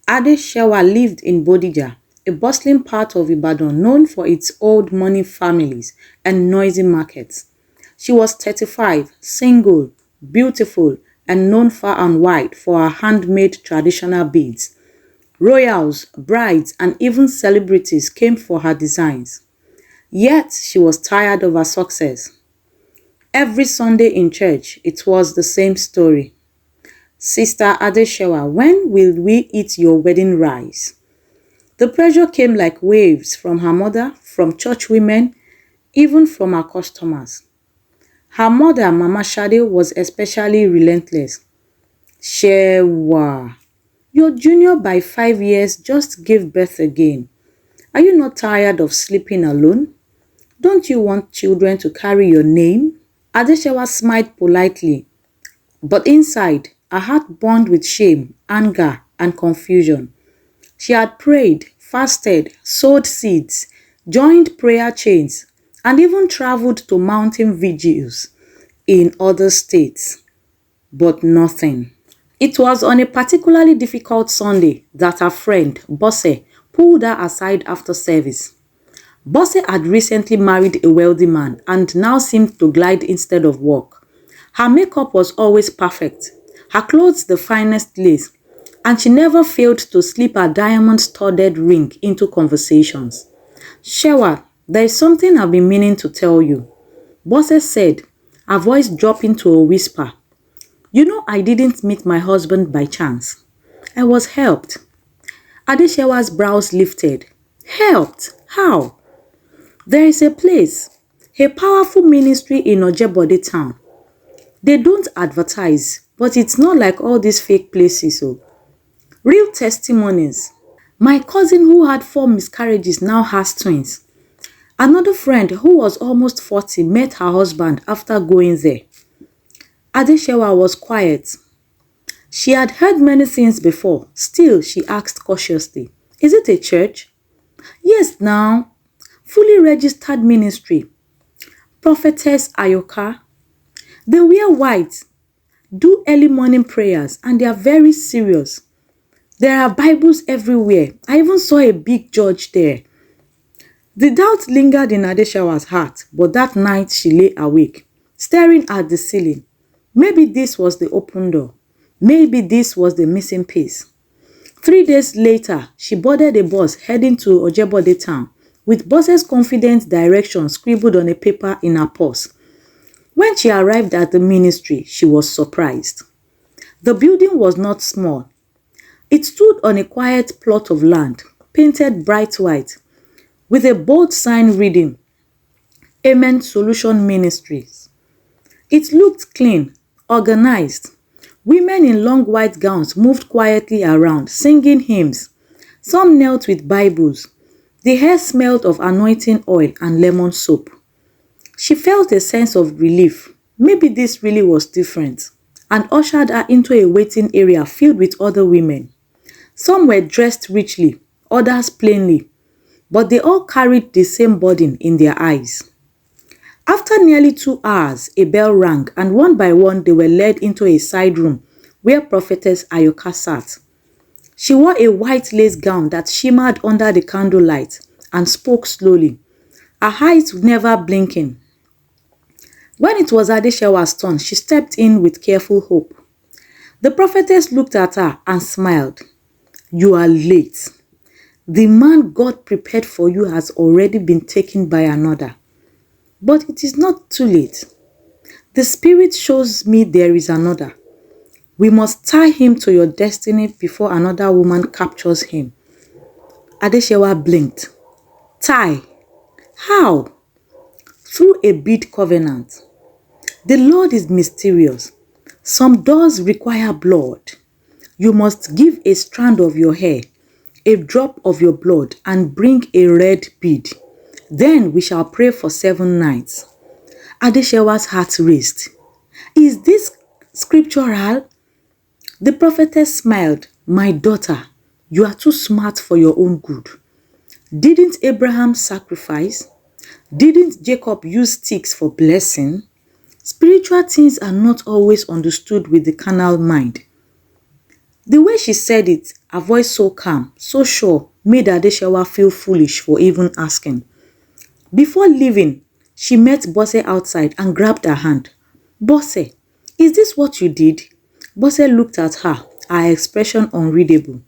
Adesewa lived in Bodija, a bustling part of Ibadan known for its old money families and noisy markets. She was 35, single, beautiful, and known far and wide for her handmade traditional beads. Royals, brides, and even celebrities came for her designs. Yet she was tired of her success. Every Sunday in church, it was the same story. Sister Adesewa, when will we eat your wedding rice? The pressure came like waves from her mother, from church women, even from her customers. Her mother, Mama Shade, was especially relentless. Shewa, your junior by 5 years just gave birth again. Are you not tired of sleeping alone? Don't you want children to carry your name? Adesewa smiled politely, but inside, her heart burned with shame, anger, and confusion. She had prayed, fasted, sowed seeds, joined prayer chains, and even traveled to mountain vigils in other states, but nothing. It was on a particularly difficult Sunday that her friend, Bosse, pulled her aside after service. Bosse had recently married a wealthy man and now seemed to glide instead of walk. Her makeup was always perfect, her clothes the finest lace, and she never failed to slip a diamond-studded ring into conversations. Shewa, there is something I've been meaning to tell you, Bosse said, her voice dropping to a whisper. You know I didn't meet my husband by chance. I was helped. Adesewa's brows lifted. Helped? How? There is a place, a powerful ministry in Ojebode town. They don't advertise, but it's not like all these fake places. Oh. Real testimonies. My cousin who had 4 miscarriages now has twins. Another friend who was almost 40 met her husband after going there. Adesewa was quiet. She had heard many things before. Still, she asked cautiously, is it a church? Yes, now. Fully registered ministry. Prophetess Ayoka. They wear white, do early morning prayers, and they are very serious. There are Bibles everywhere. I even saw a big judge there. The doubt lingered in Adesewa's heart, but that night she lay awake, staring at the ceiling. Maybe this was the open door. Maybe this was the missing piece. 3 days later, she boarded a bus heading to Ojebode town, with Bosse's confident direction scribbled on a paper in her purse. When she arrived at the ministry, she was surprised. The building was not small. It stood on a quiet plot of land, painted bright white, with a bold sign reading, Amen Solution Ministries. It looked clean, organized. Women in long white gowns moved quietly around, singing hymns. Some knelt with Bibles. The hair smelled of anointing oil and lemon soap. She felt a sense of relief. Maybe this really was different, and ushered her into a waiting area filled with other women. Some were dressed richly, others plainly, but they all carried the same burden in their eyes. After nearly 2 hours, a bell rang, and one by one they were led into a side room where Prophetess Ayoka sat. She wore a white lace gown that shimmered under the candlelight and spoke slowly, her eyes never blinking. When it was Adesewa's turn, she stepped in with careful hope. The prophetess looked at her and smiled. You are late. The man God prepared for you has already been taken by another. But it is not too late. The Spirit shows me there is another. We must tie him to your destiny before another woman captures him. Adesewa blinked. Tie? How? Through a bead covenant. The Lord is mysterious. Some doors require blood. You must give a strand of your hair, a drop of your blood, and bring a red bead. Then we shall pray for 7 nights. Adesewa's heart raced. Is this scriptural? The prophetess smiled. My daughter, you are too smart for your own good. Didn't Abraham sacrifice? Didn't Jacob use sticks for blessing? Spiritual things are not always understood with the carnal mind. The way she said it, her voice so calm, so sure, made Adesewa feel foolish for even asking. Before leaving, she met Bose outside and grabbed her hand. Bose, is this what you did? Bose looked at her, her expression unreadable.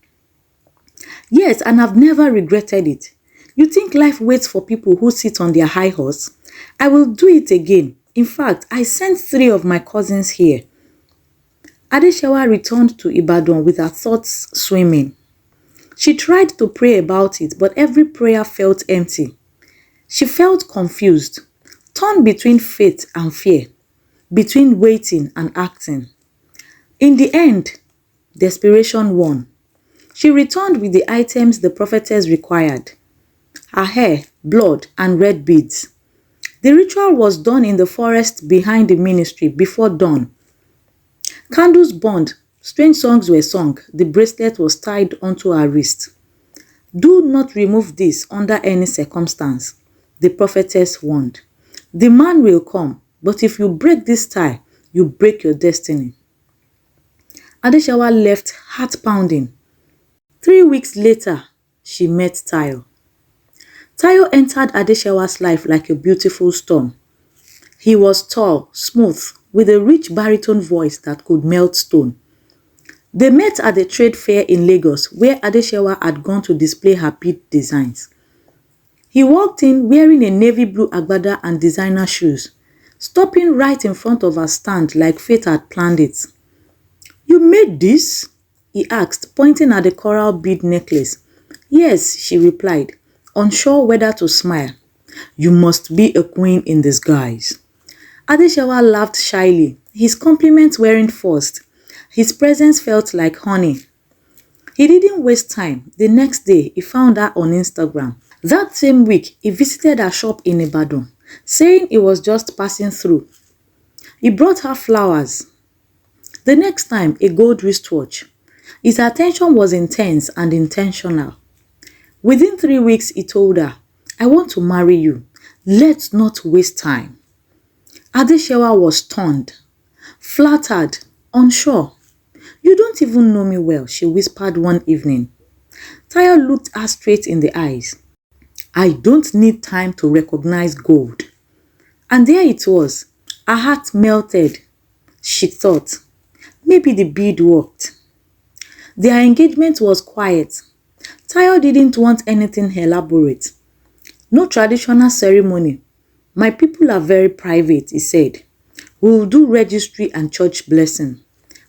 Yes, and I've never regretted it. You think life waits for people who sit on their high horse? I will do it again. In fact, I sent 3 of my cousins here. Adesewa returned to Ibadan with her thoughts swimming. She tried to pray about it, but every prayer felt empty. She felt confused, torn between faith and fear, between waiting and acting. In the end, desperation won. She returned with the items the prophetess required: her hair, blood, and red beads. The ritual was done in the forest behind the ministry before dawn. Candles burned, strange songs were sung, the bracelet was tied onto her wrist. Do not remove this under any circumstance, the prophetess warned. The man will come, but if you break this tie, you break your destiny. Adesewa left heart pounding. 3 weeks later, she met Tayo. Tayo entered Adesewa's life like a beautiful storm. He was tall, smooth, with a rich baritone voice that could melt stone. They met at the trade fair in Lagos, where Adesewa had gone to display her bead designs. He walked in wearing a navy blue agbada and designer shoes, stopping right in front of her stand like fate had planned it. You made this? He asked, pointing at the coral bead necklace. Yes, she replied, unsure whether to smile. You must be a queen in disguise. Adesewa laughed shyly, his compliments weren't forced. His presence felt like honey. He didn't waste time. The next day, he found her on Instagram. That same week, he visited her shop in Ibadan, saying he was just passing through. He brought her flowers. The next time, a gold wristwatch. His attention was intense and intentional. Within 3 weeks, he told her, I want to marry you. Let's not waste time. Adesewa was stunned, flattered, unsure. You don't even know me well, she whispered one evening. Tayo looked her straight in the eyes. I don't need time to recognize gold. And there it was. Her heart melted. She thought, maybe the bead worked. Their engagement was quiet. Tayo didn't want anything elaborate. No traditional ceremony. My people are very private, he said. We'll do registry and church blessing.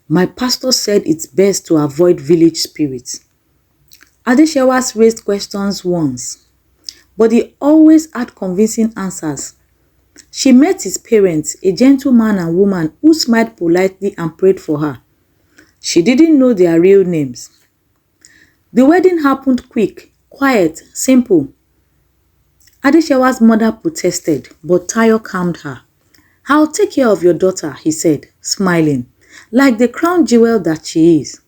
My pastor said it's best to avoid village spirits. Adesewa raised questions once, but he always had convincing answers. She met his parents, a gentleman and woman who smiled politely and prayed for her. She didn't know their real names. The wedding happened quick, quiet, simple. Adesewa's mother protested, but Tayo calmed her. I'll take care of your daughter, he said, smiling, like the crown jewel that she is.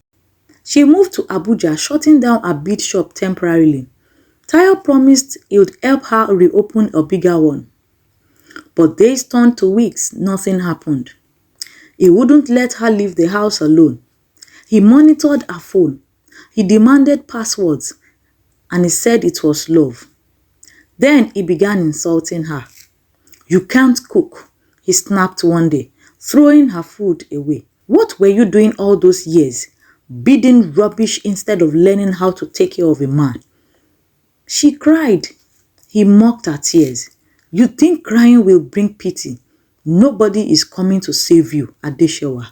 She moved to Abuja, shutting down a bead shop temporarily. Tayo promised he would help her reopen a bigger one. But days turned to weeks, nothing happened. He wouldn't let her leave the house alone. He monitored her phone. He demanded passwords, and he said it was love. Then he began insulting her. You can't cook, he snapped one day, throwing her food away. What were you doing all those years? Bidding rubbish instead of learning how to take care of a man. She cried. He mocked her tears. You think crying will bring pity? Nobody is coming to save you, Adesewa.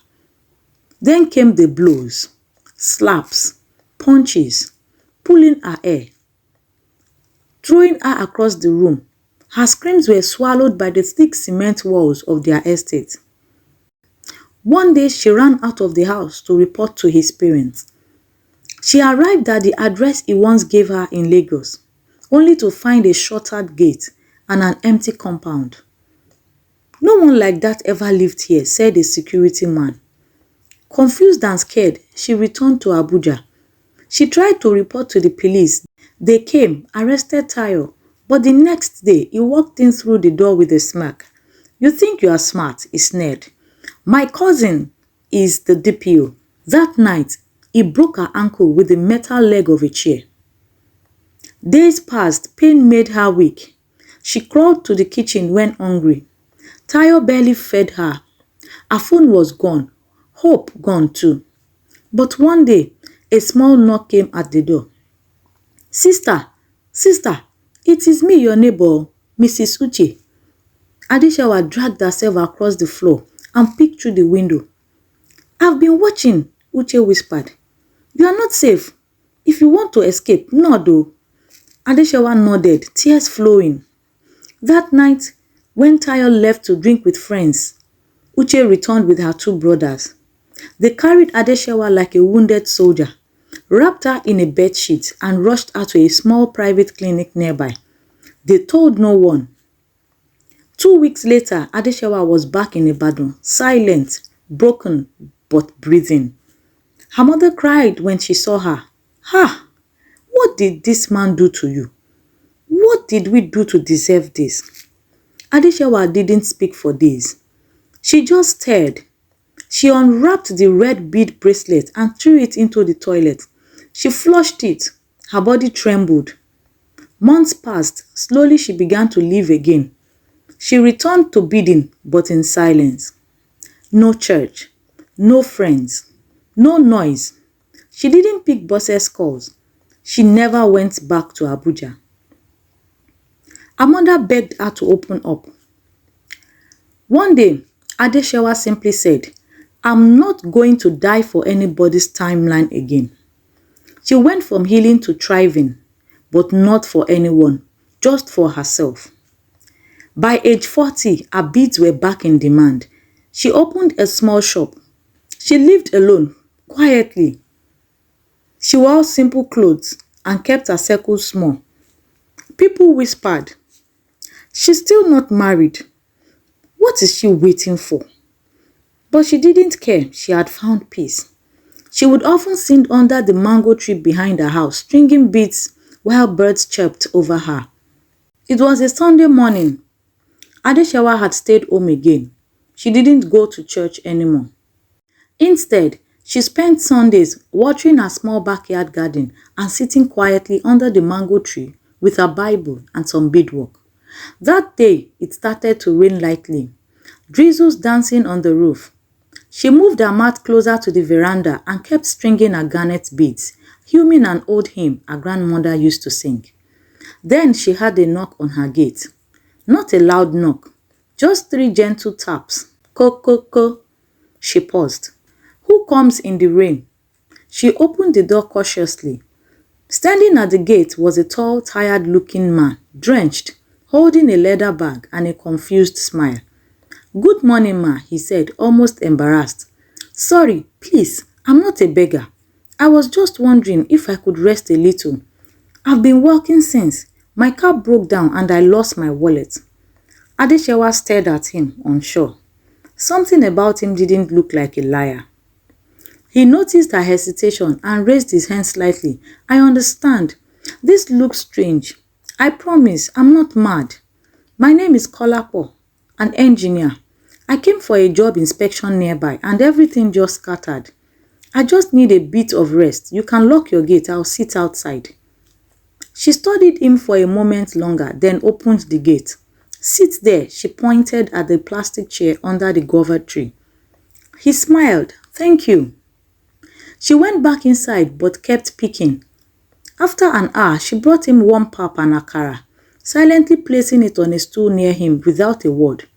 Then came the blows, slaps, punches, pulling her hair, throwing her across the room. Her screams were swallowed by the thick cement walls of their estate. One day she ran out of the house to report to his parents. She arrived at the address he once gave her in Lagos, only to find a shuttered gate and an empty compound. No one like that ever lived here, said a security man. Confused and scared, she returned to Abuja. She tried to report to the police. They came, arrested Tayo, but the next day he walked in through the door with a smirk. You think you are smart, he sneered. My cousin is the DPO. That night, he broke her ankle with the metal leg of a chair. Days passed, pain made her weak. She crawled to the kitchen when hungry. Tayo barely fed her. Her phone was gone, hope gone too. But one day, a small knock came at the door. Sister, it is me, your neighbor, Mrs. Uche. Adesewa dragged herself across the floor and peeked through the window. I've been watching, Uche whispered. You are not safe. If you want to escape, no though. Adesewa nodded, tears flowing. That night, when Tayo left to drink with friends, Uche returned with her two brothers. They carried Adesewa like a wounded soldier, wrapped her in a bedsheet and rushed her to a small private clinic nearby. They told no one. 2 weeks later, Adesewa was back in Ibadan, silent, broken, but breathing. Her mother cried when she saw her. What did this man do to you? What did we do to deserve this? Adesewa didn't speak for days. She just stared. She unwrapped the red bead bracelet and threw it into the toilet. She flushed it. Her body trembled. Months passed. Slowly she began to live again. She returned to beading, but in silence. No church, no friends, no noise. She didn't pick buses' calls. She never went back to Abuja. Her mother begged her to open up. One day, Adesewa simply said, I'm not going to die for anybody's timeline again. She went from healing to thriving, but not for anyone, just for herself. By age 40, her beads were back in demand. She opened a small shop. She lived alone, quietly. She wore simple clothes and kept her circle small. People whispered, she's still not married. What is she waiting for? But she didn't care. She had found peace. She would often sit under the mango tree behind her house, stringing beads while birds chirped over her. It was a Sunday morning. Adesewa had stayed home again. She didn't go to church anymore. Instead, she spent Sundays watering her small backyard garden and sitting quietly under the mango tree with her Bible and some beadwork. That day, it started to rain lightly, drizzles dancing on the roof. She moved her mat closer to the veranda and kept stringing her garnet beads, humming an old hymn her grandmother used to sing. Then she heard a knock on her gate. Not a loud knock, just 3 gentle taps. Ko, ko, ko. She paused. Who comes in the rain? She opened the door cautiously. Standing at the gate was a tall, tired-looking man, drenched, holding a leather bag and a confused smile. Good morning, ma, he said, almost embarrassed. Sorry, please, I'm not a beggar. I was just wondering if I could rest a little. I've been walking since. My car broke down and I lost my wallet. Adesewa stared at him, unsure. Something about him didn't look like a liar. He noticed her hesitation and raised his hand slightly. I understand. This looks strange. I promise, I'm not mad. My name is Kolapo, an engineer. I came for a job inspection nearby and everything just scattered. I just need a bit of rest. You can lock your gate. I'll sit outside. She studied him for a moment longer, then opened the gate. Sit there, she pointed at the plastic chair under the guava tree. He smiled. Thank you. She went back inside but kept picking. After an hour, she brought him warm pap and akara, silently placing it on a stool near him without a word.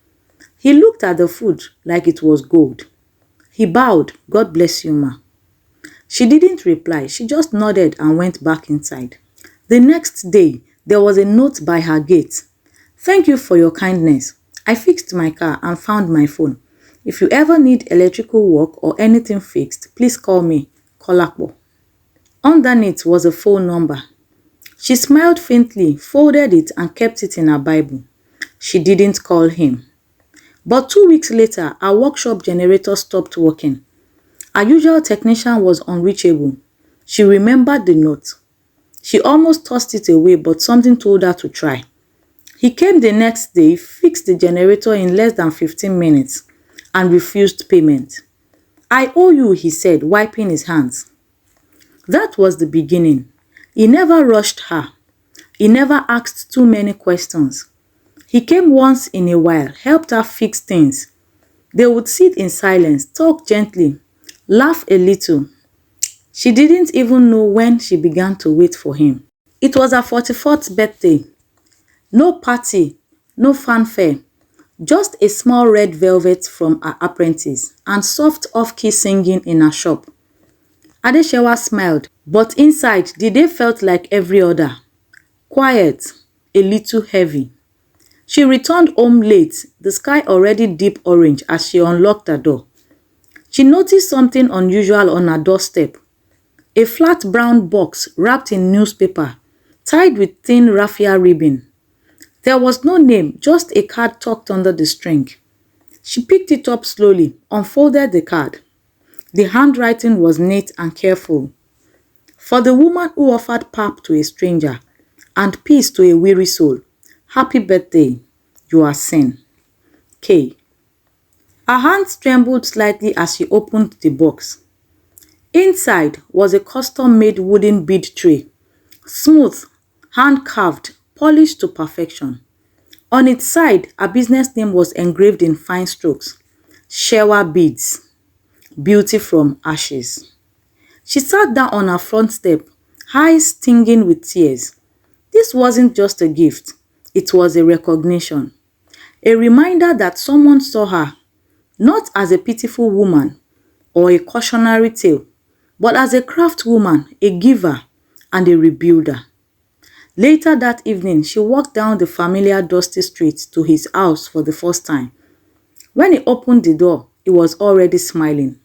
He looked at the food like it was gold. He bowed. God bless you, ma. She didn't reply. She just nodded and went back inside. The next day, there was a note by her gate. Thank you for your kindness. I fixed my car and found my phone. If you ever need electrical work or anything fixed, please call me, Kolapo. Underneath was a phone number. She smiled faintly, folded it and kept it in her Bible. She didn't call him. But 2 weeks later, our workshop generator stopped working. Our usual technician was unreachable. She remembered the note. She almost tossed it away, but something told her to try. He came the next day, fixed the generator in less than 15 minutes, and refused payment. I owe you, he said, wiping his hands. That was the beginning. He never rushed her. He never asked too many questions. He came once in a while, helped her fix things. They would sit in silence, talk gently, laugh a little. She didn't even know when she began to wait for him. It was her 44th birthday. No party, no fanfare, just a small red velvet from her apprentice and soft off-key singing in her shop. Adesewa smiled, but inside the day felt like every other. Quiet, a little heavy. She returned home late, the sky already deep orange as she unlocked the door. She noticed something unusual on her doorstep. A flat brown box wrapped in newspaper, tied with thin raffia ribbon. There was no name, just a card tucked under the string. She picked it up slowly, unfolded the card. The handwriting was neat and careful. For the woman who offered pap to a stranger and peace to a weary soul, happy birthday, you are seen. K. Her hands trembled slightly as she opened the box. Inside was a custom-made wooden bead tray, smooth, hand-carved, polished to perfection. On its side, a business name was engraved in fine strokes, Shewa Beads, beauty from ashes. She sat down on her front step, eyes stinging with tears. This wasn't just a gift, it was a recognition, a reminder that someone saw her, not as a pitiful woman or a cautionary tale, but as a craftswoman, a giver, and a rebuilder. Later that evening, she walked down the familiar dusty street to his house for the first time. When he opened the door, he was already smiling.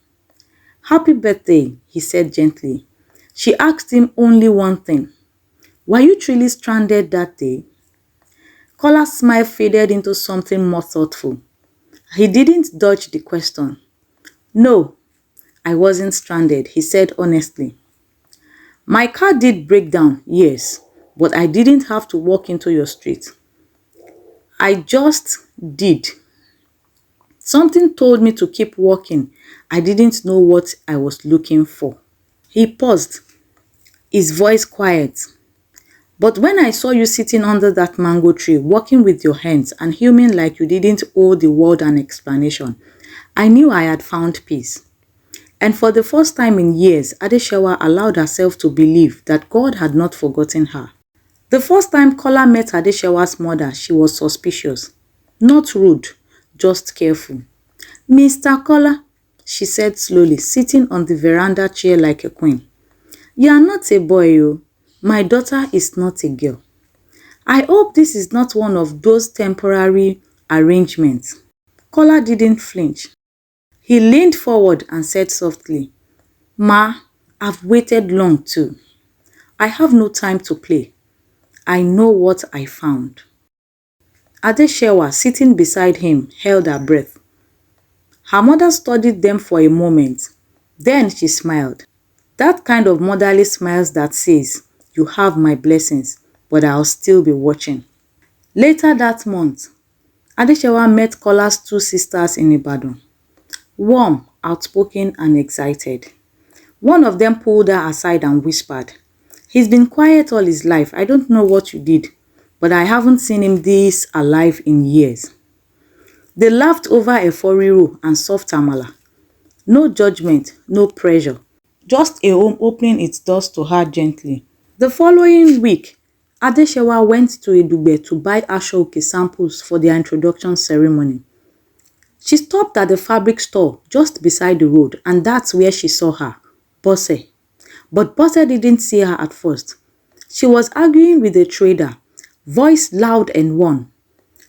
Happy birthday, he said gently. She asked him only one thing. Were you truly stranded that day? Kola's smile faded into something more thoughtful. He didn't dodge the question. No, I wasn't stranded, he said honestly. My car did break down, yes, but I didn't have to walk into your street. I just did. Something told me to keep walking. I didn't know what I was looking for. He paused, his voice quiet. But when I saw you sitting under that mango tree, walking with your hands and humming like you didn't owe the world an explanation, I knew I had found peace. And for the first time in years, Adesewa allowed herself to believe that God had not forgotten her. The first time Kola met Adesewa's mother, she was suspicious. Not rude, just careful. Mr. Kola, she said slowly, sitting on the veranda chair like a queen. You are not a boy, oh. My daughter is not a girl. I hope this is not one of those temporary arrangements. Kola didn't flinch. He leaned forward and said softly, Ma, I've waited long too. I have no time to play. I know what I found. Adesewa, sitting beside him, held her breath. Her mother studied them for a moment. Then she smiled. That kind of motherly smiles that says, you have my blessings, but I'll still be watching. Later that month, Adesewa met Kola's two sisters in Ibadan. Warm, outspoken, and excited. One of them pulled her aside and whispered, He's been quiet all his life. I don't know what you did, but I haven't seen him this alive in years. They laughed over a foriru and soft amala. No judgment, no pressure. Just a home opening its doors to her gently. The following week, Adesewa went to Edugbe to buy Ashoke samples for their introduction ceremony. She stopped at the fabric store just beside the road, and that's where she saw her, Bose. But Bose didn't see her at first. She was arguing with a trader, voice loud and wan.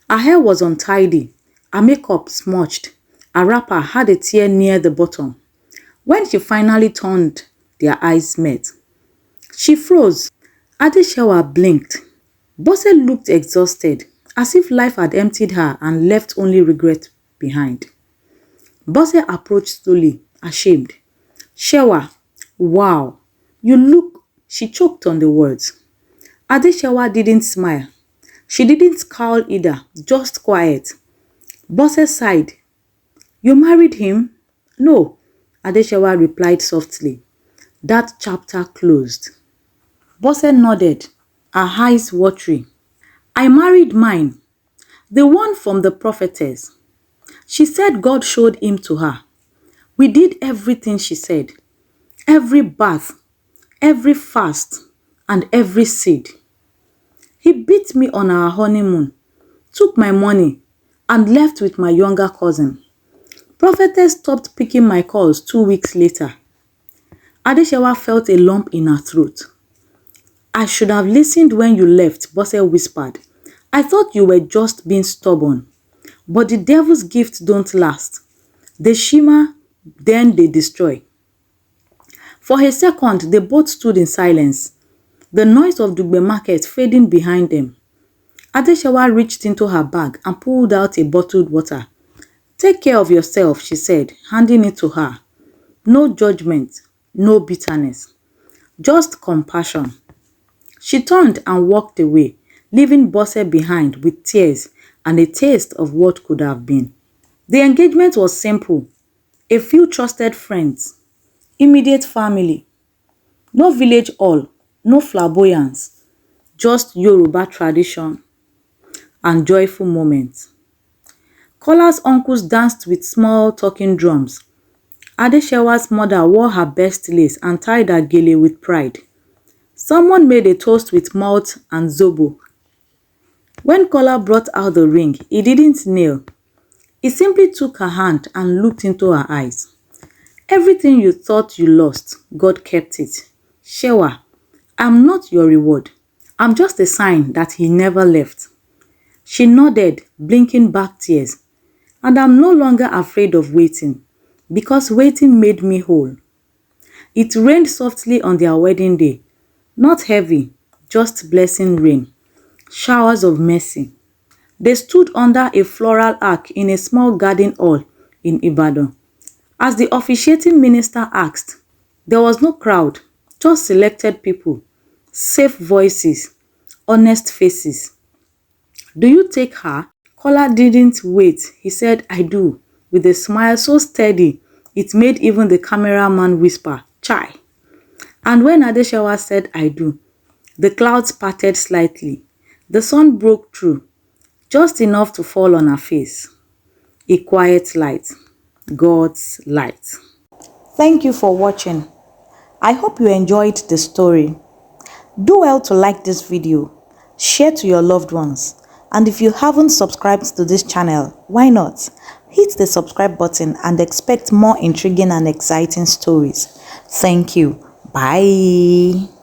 Her hair was untidy, her makeup smudged, her wrapper had a tear near the bottom. When she finally turned, their eyes met. She froze. Adesewa blinked. Bose looked exhausted, as if life had emptied her and left only regret behind. Bose approached slowly, ashamed. Shewa, wow, you look... She choked on the words. Adesewa didn't smile. She didn't scowl either, just quiet. Bose sighed. You married him? No, Adesewa replied softly. That chapter closed. Bose nodded, her eyes watery. I married mine, the one from the prophetess. She said God showed him to her. We did everything she said. Every bath, every fast, and every seed. He beat me on our honeymoon, took my money, and left with my younger cousin. Prophetess stopped picking my calls 2 weeks later. Adesewa felt a lump in her throat. I should have listened when you left, Bose whispered. I thought you were just being stubborn. But the devil's gifts don't last. They shimmer, then they destroy. For a second, they both stood in silence, the noise of Dugbe market fading behind them. Adesewa reached into her bag and pulled out a bottled water. Take care of yourself, she said, handing it to her. No judgment, no bitterness, just compassion. She turned and walked away, leaving Bose behind with tears and a taste of what could have been. The engagement was simple. A few trusted friends, immediate family, no village hall, no flamboyance, just Yoruba tradition and joyful moments. Kola's uncles danced with small talking drums. Adesewa's mother wore her best lace and tied her gele with pride. Someone made a toast with malt and zobo. When Kola brought out the ring, he didn't kneel. He simply took her hand and looked into her eyes. Everything you thought you lost, God kept it. Shewa, I'm not your reward. I'm just a sign that he never left. She nodded, blinking back tears. And I'm no longer afraid of waiting, because waiting made me whole. It rained softly on their wedding day. Not heavy, just blessing rain. Showers of mercy. They stood under a floral arch in a small garden hall in Ibadan. As the officiating minister asked, there was no crowd, just selected people, safe voices, honest faces. Do you take her? Kola didn't wait. He said, I do, with a smile so steady, it made even the cameraman whisper, Chai. And when Adesewa said, I do, the clouds parted slightly. The sun broke through, just enough to fall on her face. A quiet light, God's light. Thank you for watching. I hope you enjoyed the story. Do well to like this video, share to your loved ones, and if you haven't subscribed to this channel, why not? Hit the subscribe button and expect more intriguing and exciting stories. Thank you. Bye.